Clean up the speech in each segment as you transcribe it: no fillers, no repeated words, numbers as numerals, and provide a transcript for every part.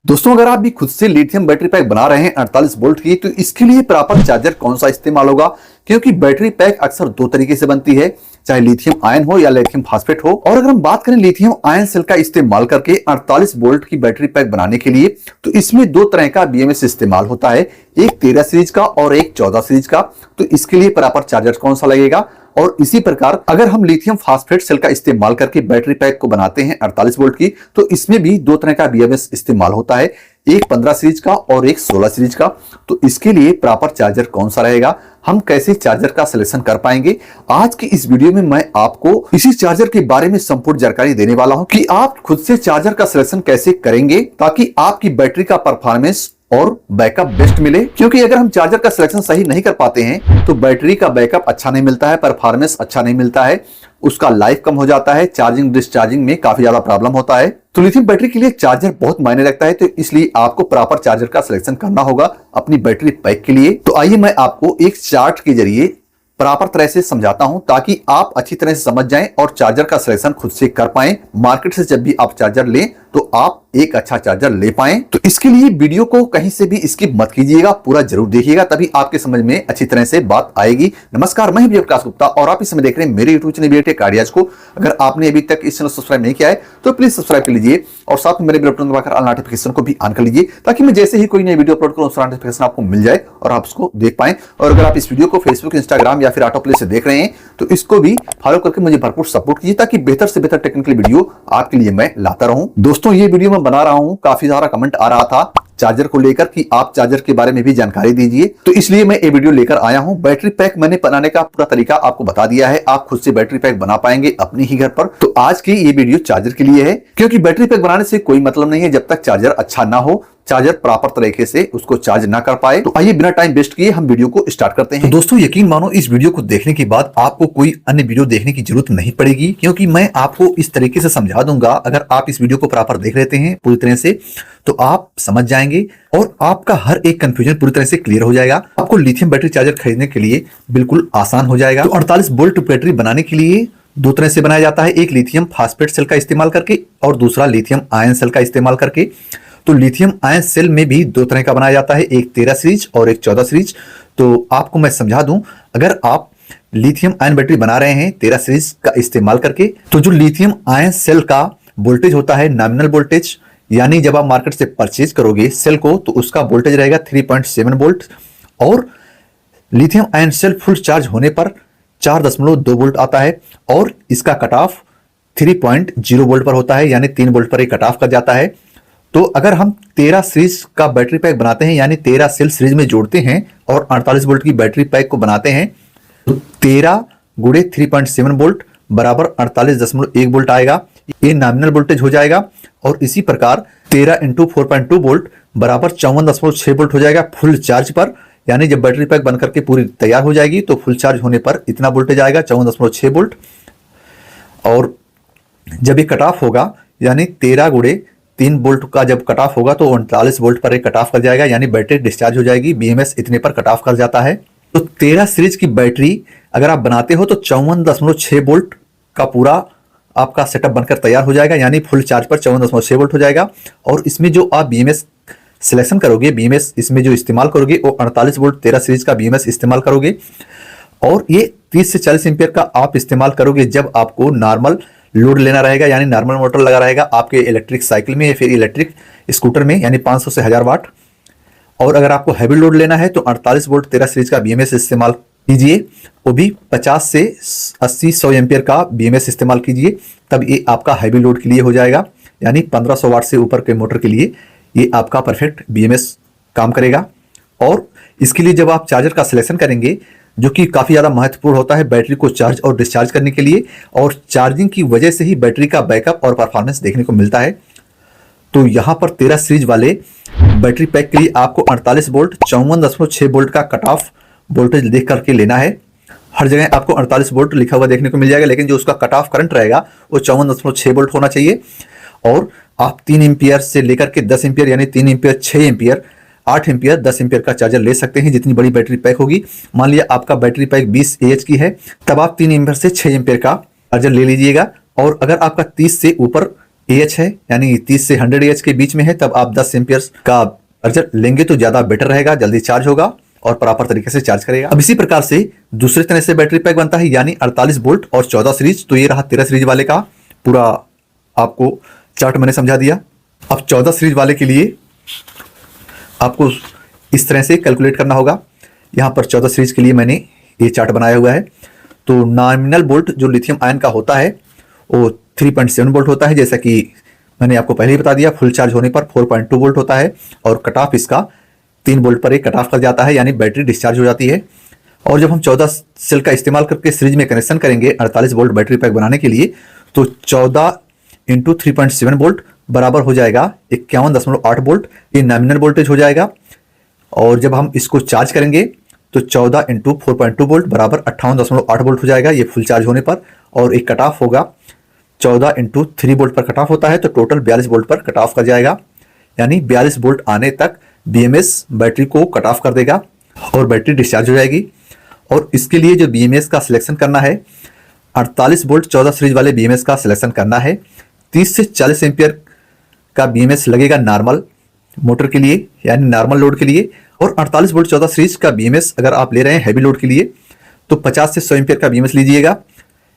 दोस्तों, अगर आप भी खुद से लिथियम बैटरी पैक बना रहे हैं 48 वोल्ट की, तो इसके लिए प्रॉपर चार्जर कौन सा इस्तेमाल होगा? क्योंकि बैटरी पैक अक्सर दो तरीके से बनती है, चाहे लिथियम आयन हो या लिथियम फास्फेट हो। और अगर हम बात करें लिथियम आयन सेल का इस्तेमाल करके 48 वोल्ट की बैटरी पैक बनाने के लिए, तो इसमें दो तरह का बीएमएस इस्तेमाल होता है, एक 13 सीरीज का और एक 14 सीरीज का। तो इसके लिए प्रॉपर चार्जर कौन सा लगेगा? और इसी प्रकार अगर हम लिथियम फास्फेट सेल का इस्तेमाल करके बैटरी पैक को बनाते हैं 48 वोल्ट की, तो इसमें भी दो तरह का बीएमएस इस्तेमाल होता है, एक 15 सीरीज का और एक 16 सीरीज का। तो इसके लिए प्रॉपर चार्जर कौन सा रहेगा, हम कैसे चार्जर का सिलेक्शन कर पाएंगे, आज की इस वीडियो में मैं आपको इसी चार्जर के बारे में संपूर्ण जानकारी देने वाला हूं कि आप खुद से चार्जर का सिलेक्शन कैसे करेंगे ताकि आपकी बैटरी का परफॉर्मेंस और बैकअप बेस्ट मिले। क्योंकि अगर हम चार्जर का सिलेक्शन सही नहीं कर पाते हैं तो बैटरी का बैकअप अच्छा नहीं मिलता है, परफॉर्मेंस अच्छा नहीं मिलता है, उसका लाइफ कम हो जाता है, चार्जिंग डिस्चार्जिंग में काफी ज्यादा प्रॉब्लम होता है। तो लिथियम बैटरी के लिए चार्जर बहुत मायने रखता है, तो इसलिए आपको प्रॉपर चार्जर का सिलेक्शन करना होगा अपनी बैटरी पैक के लिए। तो आइए मैं आपको एक चार्ट के जरिए प्रॉपर तरह से समझाता हूं ताकि आप अच्छी तरह से समझ जाएं और चार्जर का सिलेक्शन खुद से कर पाएं। मार्केट से जब भी आप चार्जर लें तो आप एक अच्छा चार्जर ले पाएं। तो इसके लिए वीडियो को कहीं से भी स्किप मत कीजिएगा, पूरा जरूर देखिएगा, तभी आपके समझ में अच्छी तरह से बात आएगी। नमस्कार, मैं हूं प्रकाश गुप्ता और आप इस समय देख रहे हैं मेरे यूट्यूब चैनल बीएटेक आइडियाज को। अगर आपने अभी तक इस चैनल सब्सक्राइब नहीं किया है तो प्लीज सब्सक्राइब कर लीजिए और साथ में मेरे बेल बटन दबाकर ऑल नोटिफिकेशन को भी ऑन कर लीजिए ताकि मैं जैसे ही कोई नई वीडियो अपलोड करूं उसका नोटिफिकेशन आपको मिल जाए और आप उसको देख पाएं। और अगर आप इस वीडियो को फेसबुक, इंस्टाग्राम या फिर ऑटो प्ले से देख रहे हैं तो इसको भी फॉलो करके मुझे भरपूर सपोर्ट कीजिए ताकि बेहतर से बेहतर टेक्निकल वीडियो आपके लिए मैं लाता रहूं। दोस्तों, ये वीडियो मैं बना रहा हूं, काफी सारा कमेंट आ रहा था चार्जर को लेकर कि आप चार्जर के बारे में भी जानकारी दीजिए, तो इसलिए मैं ये वीडियो लेकर आया हूं। बैटरी पैक मैंने बनाने का पूरा तरीका आपको बता दिया है, आप खुद से बैटरी पैक बना पाएंगे अपने ही घर पर। तो आज की ये वीडियो चार्जर के लिए है, क्योंकि बैटरी पैक बनाने से कोई मतलब नहीं है जब तक चार्जर अच्छा ना हो, चार्जर प्रॉपर तरीके से उसको चार्ज ना कर पाए। तो आइए बिना टाइम वेस्ट किए हम वीडियो को स्टार्ट करते हैं। तो दोस्तों, यकीन मानो इस वीडियो को देखने के बाद आपको कोई अन्य वीडियो देखने की जरूरत नहीं पड़ेगी, क्योंकि मैं आपको इस तरीके से समझा दूंगा। अगर आप इस वीडियो को प्रॉपर देख लेते हैं पूरी तरह से तो आप समझ जाएंगे और आपका हर एक कंफ्यूजन पूरी तरह से क्लियर हो जाएगा। आपको लिथियम बैटरी चार्जर खरीदने के लिए बिल्कुल आसान हो जाएगा। तो 48 वोल्ट बैटरी बनाने के लिए दो तरह से बनाया जाता है, एक लिथियम फास्फेट सेल का इस्तेमाल करके और दूसरा लिथियम आयन सेल का इस्तेमाल करके। तो लिथियम आयन सेल में भी दो तरह का बनाया जाता है, एक 13 सीरीज और एक 14 सीरीज। तो आपको मैं समझा दूं, अगर आप लिथियम आयन बैटरी बना रहे हैं 13 सीरीज का इस्तेमाल करके, तो जो लिथियम आयन सेल का वोल्टेज होता है नॉमिनल वोल्टेज, यानी जब आप मार्केट से परचेज करोगे सेल को तो उसका वोल्टेज रहेगा 3.7 वोल्ट, और lithium ion cell full charge होने पर 4.2 वोल्ट आता है और इसका कट ऑफ 3.0 वोल्ट पर होता है, यानी 3 वोल्ट पर एक कट ऑफ कर जाता है। तो अगर हम 13 सीरीज का बैटरी पैक बनाते हैं, यानी 13 सेल सीरीज में जोड़ते हैं और 48 वोल्ट की बैटरी पैक को बनाते हैं, तो 13 गुणे 3.7 वोल्ट बराबर 48.1 वोल्ट आएगा, ये नॉमिनल वोल्टेज हो जाएगा। और इसी प्रकार 13 इंटू 4.2 वोल्ट बराबर 54.6 वोल्ट हो जाएगा फुल चार्ज पर, यानी जब बैटरी पैक बनकर के पूरी तैयार हो जाएगी तो फुल चार्ज होने पर इतना वोल्टेज आएगा 54.6 वोल्ट। और जब ये कट ऑफ होगा, यानी 13 गुणे 3 वोल्ट का जब कट ऑफ होगा तो 39 वोल्ट पर एक कट ऑफ कर जाएगा, यानी बैटरी डिस्चार्ज हो जाएगी, बीएमएस इतने पर कट ऑफ कर जाता है। तो 13 सीरीज की बैटरी अगर आप बनाते हो तो 54.6 वोल्ट का पूरा आपका सेटअप बनकर तैयार हो जाएगा, यानी फुल चार्ज पर 54.6 वोल्ट हो जाएगा। और इसमें जो आप बीएमएस सिलेक्शन करोगे, बीएमएस इसमें जो इस्तेमाल करोगे वो 48 वोल्ट 13 सीरीज का बीएमएस इस्तेमाल करोगे, और ये 30 से 40 एम्पियर का आप इस्तेमाल करोगे जब आपको नॉर्मल लोड लेना रहेगा, यानी नॉर्मल मोटर लगा रहेगा आपके इलेक्ट्रिक साइकिल में या फिर इलेक्ट्रिक स्कूटर में, यानी 500 से 1000 वाट। और अगर आपको हैवी लोड लेना है तो 48 वोल्ट 13 सीरीज का बीएमएस इस्तेमाल कीजिए, वो भी 50 से 80-100 एम्पियर का बीएमएस इस्तेमाल कीजिए, तब ये आपका हैवी लोड के लिए हो जाएगा, यानी 1500 वाट से ऊपर के मोटर के लिए ये आपका परफेक्ट बीएमएस काम करेगा। और इसके लिए जब आप चार्जर का सिलेक्शन करेंगे, जो कि काफ़ी ज़्यादा महत्वपूर्ण होता है बैटरी को चार्ज और डिस्चार्ज करने के लिए, और चार्जिंग की वजह से ही बैटरी का बैकअप और परफॉर्मेंस देखने को मिलता है। तो यहाँ पर 13 सीरीज वाले बैटरी पैक के लिए आपको 48 वोल्ट 54.6 वोल्ट का कट ऑफ वोल्टेज देख करके लेना है। हर जगह आपको 48 वोल्ट लिखा हुआ देखने को मिल जाएगा, लेकिन जो उसका कट ऑफ करंट रहेगा वो 54.6 वोल्ट होना चाहिए। और आप 3 एम्पियर से लेकर के 10 एम्पियर, यानी 3 एम्पियर 6 एम्पियर 8 एम्पियर 10 एम्पियर का चार्जर ले सकते हैं, जितनी बड़ी बैटरी पैक होगी। मान लिया आपका बैटरी पैक 20 AH की है, तब आप 3 एम्पियर से 6 एम्पियर का चार्जर ले लीजिएगा। और अगर आपका 30 से ऊपर एएच है, यानी 30 से 100 एएच के बीच में है, तब आप 10 एम्पियर्स का चार्जर लेंगे तो ज्यादा बेटर रहेगा, जल्दी चार्ज होगा और प्रॉपर तरीके से चार्ज करेगा। अब इसी प्रकार से दूसरे तरह से बैटरी पैक बनता है, यानी 48 वोल्ट और 14 सीरीज। तो ये रहा 13 सीरीज वाले का पूरा आपको चार्ट मैंने समझा दिया। अब 14 सीरीज वाले के लिए आपको इस तरह से कैलकुलेट करना होगा। यहाँ पर 14 सीरीज के लिए मैंने ये चार्ट बनाया हुआ है। तो नॉमिनल वोल्ट जो लिथियम आयन का होता है वो 3.7 वोल्ट होता है, जैसा कि मैंने आपको पहले ही बता दिया। फुल चार्ज होने पर 4.2 वोल्ट होता है और कट ऑफ इसका 3 वोल्ट पर एक कट ऑफ कर जाता है, यानी बैटरी डिस्चार्ज हो जाती है। और जब हम 14 सेल का इस्तेमाल करके सीरीज में कनेक्शन करेंगे 48 वोल्ट बैटरी पैक बनाने के लिए, तो 14 इंटू 3.7 वोल्ट बराबर हो जाएगा 51.8 वोल्ट, ये नॉमिनल वोल्टेज हो जाएगा। और जब हम इसको चार्ज करेंगे तो 14 इंटू 4.2 वोल्ट बराबर 58.8 वोल्ट हो जाएगा, ये फुल चार्ज होने पर। और एक कट ऑफ होगा 14 इंटू 3 वोल्ट पर कट ऑफ होता है, तो टोटल 42 वोल्ट पर कट ऑफ कर जाएगा, यानी 42 वोल्ट आने तक बीएमएस बैटरी को कट ऑफ कर देगा और बैटरी डिस्चार्ज हो जाएगी। और इसके लिए जो बीएमएस का सिलेक्शन करना है, 48 वोल्ट 14 सीरीज वाले बीएमएस का सिलेक्शन करना है। 30 से 40 एम्पियर का बीएमएस लगेगा नॉर्मल मोटर के लिए, यानी नॉर्मल लोड के लिए। और 48 वोल्ट 14 सीरीज का बीएमएस अगर आप ले रहे हैं हैवी लोड के लिए, तो 50 से 100 एम्पियर का बीएमएस लीजिएगा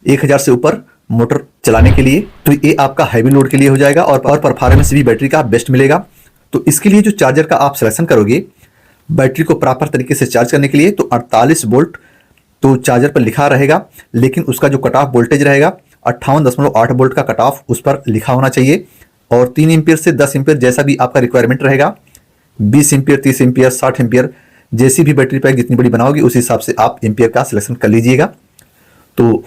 1000 से ऊपर मोटर चलाने के लिए। तो ये आपका हैवी लोड के लिए हो जाएगा और परफॉर्मेंस भी बैटरी का बेस्ट मिलेगा। तो इसके लिए जो चार्जर का आप सिलेक्शन करोगे बैटरी को प्रॉपर तरीके से चार्ज करने के लिए, तो 48 वोल्ट तो चार्जर पर लिखा रहेगा, लेकिन उसका जो कट ऑफ वोल्टेज रहेगा 58.8 वोल्ट का कट ऑफ उस पर लिखा होना चाहिए। और 3 एम्पियर से 10 एम्पियर जैसा भी आपका रिक्वायरमेंट रहेगा, 20 एम्पियर, 30 एम्पियर, 60 एम्पियर, जैसी भी बैटरी पैक जितनी बड़ी बनाओगे उस हिसाब से आप एम्पियर का सिलेक्शन कर लीजिएगा। तो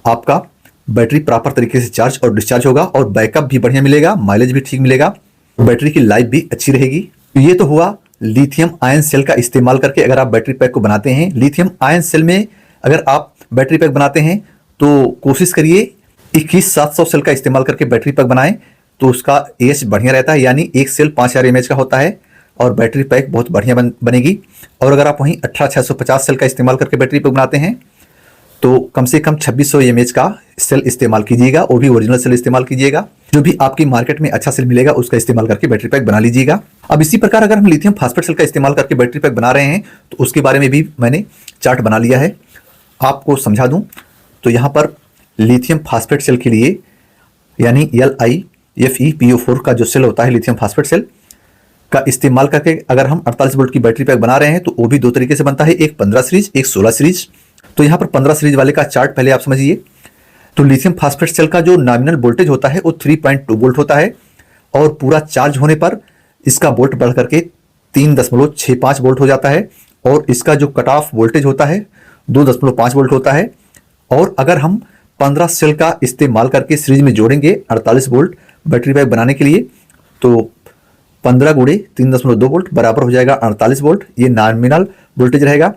आपका बैटरी प्रॉपर तरीके से चार्ज और डिस्चार्ज होगा और बैकअप भी बढ़िया मिलेगा, माइलेज भी ठीक मिलेगा, बैटरी की लाइफ भी अच्छी रहेगी। तो ये तो हुआ लिथियम आयन सेल का इस्तेमाल करके अगर आप बैटरी पैक को बनाते हैं। लिथियम आयन सेल में अगर आप बैटरी पैक बनाते हैं तो कोशिश करिए 21700 सेल का इस्तेमाल करके बैटरी पैक बनाएं, तो उसका एच बढ़िया रहता है, यानी एक सेल 5000 एमएच का होता है और बैटरी पैक बहुत बढ़िया बनेगी। और अगर आप वहीं 18650 सेल का इस्तेमाल करके बैटरी पैक बनाते हैं तो कम से कम 2600 एमएच का सेल इस्तेमाल कीजिएगा, वो भी ओरिजिनल सेल इस्तेमाल कीजिएगा। जो भी आपकी मार्केट में अच्छा सेल मिलेगा उसका इस्तेमाल करके बैटरी पैक बना लीजिएगा। अब इसी प्रकार अगर हम लिथियम फास्फेट सेल का इस्तेमाल करके बैटरी पैक बना रहे हैं तो उसके बारे में भी मैंने चार्ट बना लिया है, आपको समझा दूं। तो यहाँ पर लिथियम फास्फेट सेल के लिए, यानी LiFePO4 का जो सेल होता है लिथियम फास्फेट सेल का इस्तेमाल करके अगर हम 48 वोल्ट की बैटरी पैक बना रहे हैं तो वो भी दो तरीके से बनता है, एक 15 सीरीज, एक 16 सीरीज। तो यहाँ पर 15 सीरीज वाले का चार्ट पहले आप समझिए। तो लिथियम फास्फेट सेल का जो नॉमिनल वोल्टेज होता है वो 3.2 वोल्ट होता है और पूरा चार्ज होने पर इसका वोल्ट बढ़ करके 3.65 वोल्ट हो जाता है और इसका जो कट ऑफ वोल्टेज होता है 2.5 वोल्ट होता है। और अगर हम 15 सेल का इस्तेमाल करके सीरीज में जोड़ेंगे 48 वोल्ट बैटरी पैक बनाने के लिए, तो 15 गुणे 3.2 वोल्ट बराबर हो जाएगा 48 वोल्ट, ये नॉमिनल वोल्टेज रहेगा।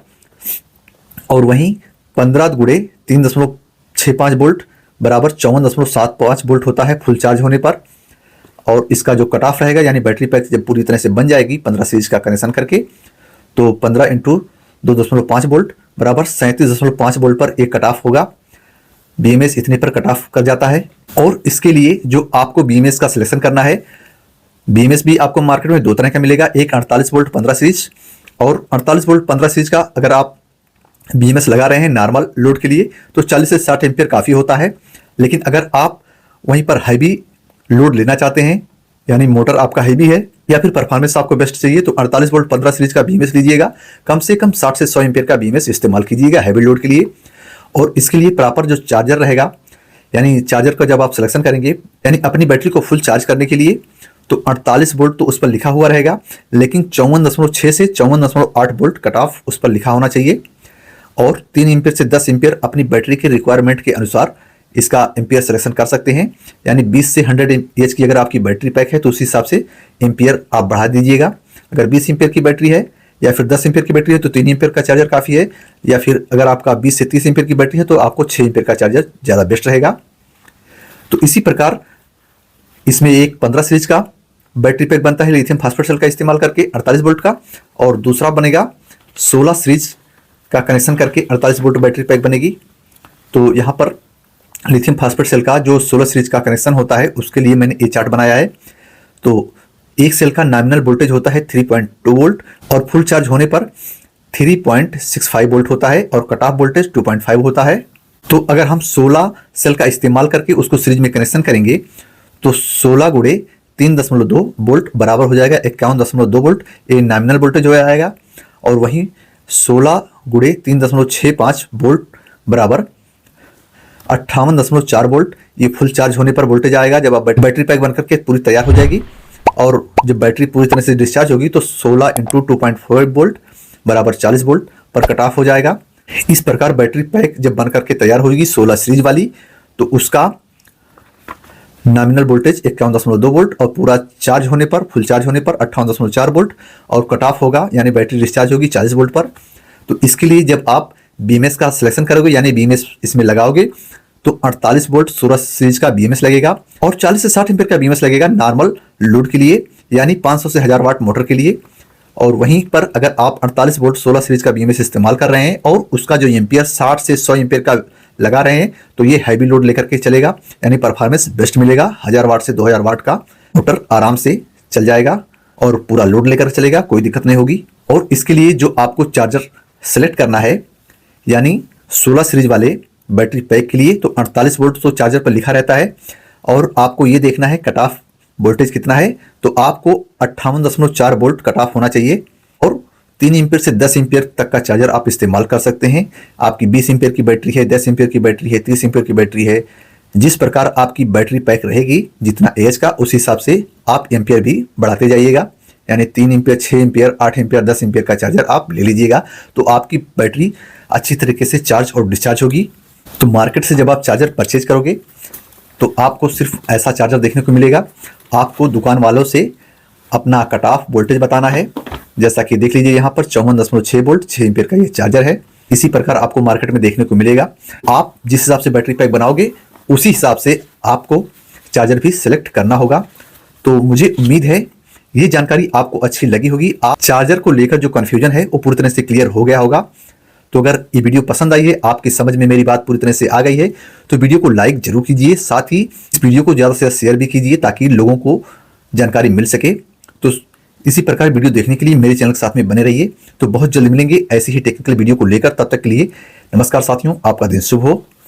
और वहीं 15 गुणे 3.65 वोल्ट बराबर 54.75 वोल्ट होता है फुल चार्ज होने पर। और इसका जो कट ऑफ रहेगा, यानी बैटरी पैक जब पूरी तरह से बन जाएगी 15 सीरीज का कनेक्शन करके, तो 15 इंटू 2.5 वोल्ट बराबर 37.5 वोल्ट पर एक कट ऑफ होगा। बीएमएस इतने पर कट ऑफ कर जाता है। और इसके लिए जो आपको बीएमएस का सिलेक्शन करना है, बीएमएस भी आपको मार्केट में दो तरह का मिलेगा, एक 48 वोल्ट 15 सीरीज। और 48 वोल्ट 15 सीरीज का अगर आप बीएमएस लगा रहे हैं नॉर्मल लोड के लिए तो 40 से 60 एम्पियर काफ़ी होता है। लेकिन अगर आप वहीं पर हैवी लोड लेना चाहते हैं, यानी मोटर आपका हैवी है या फिर परफॉर्मेंस आपको बेस्ट चाहिए, तो 48 वोल्ट 15 सीरीज का बीएमएस लीजिएगा। कम से कम 60 से 100 एम्पियर का बीएमएस इस्तेमाल कीजिएगा हैवी लोड के लिए। और इसके लिए प्रॉपर जो चार्जर रहेगा, यानी चार्जर का जब आप सिलेक्शन करेंगे, यानी अपनी बैटरी को फुल चार्ज करने के लिए, तो 48 वोल्ट तो उस पर लिखा हुआ रहेगा, लेकिन 54.6 से 54.8 वोल्ट कट ऑफ उस पर लिखा होना चाहिए। और 3 एम्पियर से 10 एम्पियर अपनी बैटरी के रिक्वायरमेंट के अनुसार इसका एम्पियर सिलेक्शन कर सकते हैं, यानी 20 से 100 एच की अगर आपकी बैटरी पैक है तो उस हिसाब से एम्पियर आप बढ़ा दीजिएगा। अगर 20 एम्पियर की बैटरी है या फिर 10 एम्पियर की बैटरी है तो 3 एम्पियर का चार्जर काफ़ी है, या फिर अगर आपका 20 से 30 एम्पियर की बैटरी है तो आपको 6 एम्पियर का चार्जर ज़्यादा बेस्ट रहेगा। तो इसी प्रकार इसमें एक 15 सीरीज का बैटरी पैक बनता है लिथियम फास्फेट सेल का इस्तेमाल करके 48 वोल्ट का, और दूसरा बनेगा 16 सीरीज का कनेक्शन करके 48 वोल्ट बैटरी पैक बनेगी। तो यहाँ पर लिथियम फास्फेट सेल का जो 16 सीरीज का कनेक्शन होता है उसके लिए मैंने ये चार्ट बनाया है। तो एक सेल का नॉमिनल वोल्टेज होता है 3.2 वोल्ट और फुल चार्ज होने पर 3.65 वोल्ट होता है और कट ऑफ वोल्टेज 2.5 होता है। तो अगर हम 16 सेल का इस्तेमाल करके उसको सीरीज में कनेक्शन करेंगे तो 16 गुणे 3.2 वोल्ट बराबर हो जाएगा 51.2 वोल्ट, ये नॉमिनल वोल्टेज हो जाएगा। और वहीं 16 गुणे 3.65 वोल्ट बराबर 58.4 वोल्ट, ये फुल चार्ज होने पर वोल्टेज आएगा जब आप बैटरी पैक बनकर के पूरी तैयार हो जाएगी। और जब बैटरी पूरी तरह से डिस्चार्ज होगी तो 16 इंटू 2.4 वोल्ट बराबर 40 वोल्ट पर कट ऑफ हो जाएगा। इस प्रकार बैटरी पैक जब बनकर के तैयार होगी 16 सीरीज वाली तो उसका नॉमिनल वोल्टेज 51.2 वोल्ट और पूरा चार्ज होने पर, फुल चार्ज होने पर 58.4 वोल्ट और कट ऑफ होगा यानी बैटरी डिस्चार्ज होगी 40 वोल्ट पर। तो इसके लिए जब आप बीएमएस का सिलेक्शन करोगे यानी बीएमएस इसमें लगाओगे तो 48 वोल्ट 16 सीरीज का बीएमएस लगेगा और 40 से 60 एम्पीयर का बीएमएस लगेगा नॉर्मल लोड के लिए यानी 500 से 1000 वाट मोटर के लिए। और वहीं पर अगर आप 48 वोल्ट 16 सीरीज का बीएमएस इस्तेमाल कर रहे हैं और उसका जो एम्पियर 60 से 100 एम्पियर का लगा रहे हैं तो ये हैवी लोड लेकर के चलेगा यानी परफॉर्मेंस बेस्ट मिलेगा। 1000 वाट से 2000 वाट का मोटर आराम से चल जाएगा और पूरा लोड लेकर चलेगा, कोई दिक्कत नहीं होगी। और इसके लिए जो आपको चार्जर सेलेक्ट करना है यानी 16 सीरीज वाले बैटरी पैक के लिए तो 48 वोल्ट तो चार्जर पर लिखा रहता है और आपको ये देखना है कट ऑफ वोल्टेज कितना है। तो आपको 58.4 वोल्ट कट ऑफ होना चाहिए और 3 एम्पीयर से 10 एम्पीयर तक का चार्जर आप इस्तेमाल कर सकते हैं। आपकी 20 एम्पीयर की बैटरी है, 10 एम्पीयर की बैटरी है, 30 एम्पीयर की बैटरी है, जिस प्रकार आपकी बैटरी पैक रहेगी जितना एज का उस हिसाब से आप एम्पीयर भी बढ़ाते जाइएगा यानी 3 एम्पीयर, 6 एम्पीयर, 8 एम्पीयर, 10 एम्पीयर का चार्जर आप ले लीजिएगा तो आपकी बैटरी अच्छी तरीके से चार्ज और डिस्चार्ज होगी। तो मार्केट से जब आप चार्जर परचेज करोगे तो आपको सिर्फ ऐसा चार्जर देखने को मिलेगा। आपको दुकान वालों से अपना कट ऑफ वोल्टेज बताना है, जैसा कि देख लीजिए यहाँ पर 54.6 वोल्ट 6 एम्पीयर का ये चार्जर है। इसी प्रकार आपको मार्केट में देखने को मिलेगा। आप जिस हिसाब से बैटरी पैक बनाओगे उसी हिसाब से आपको चार्जर भी सिलेक्ट करना होगा। तो मुझे उम्मीद है ये जानकारी आपको अच्छी लगी होगी। आप चार्जर को लेकर जो कन्फ्यूजन है वो पूरी तरह से क्लियर हो गया होगा। तो अगर ये वीडियो पसंद आई है, आपकी समझ में मेरी बात पूरी तरह से आ गई है तो वीडियो को लाइक जरूर कीजिए, साथ ही इस वीडियो को ज़्यादा से ज़्यादा शेयर भी कीजिए ताकि लोगों को जानकारी मिल सके। तो इसी प्रकार वीडियो देखने के लिए मेरे चैनल के साथ में बने रहिए। तो बहुत जल्द मिलेंगे ऐसी ही टेक्निकल वीडियो को लेकर, तब तक के लिए नमस्कार साथियों, आपका दिन शुभ हो।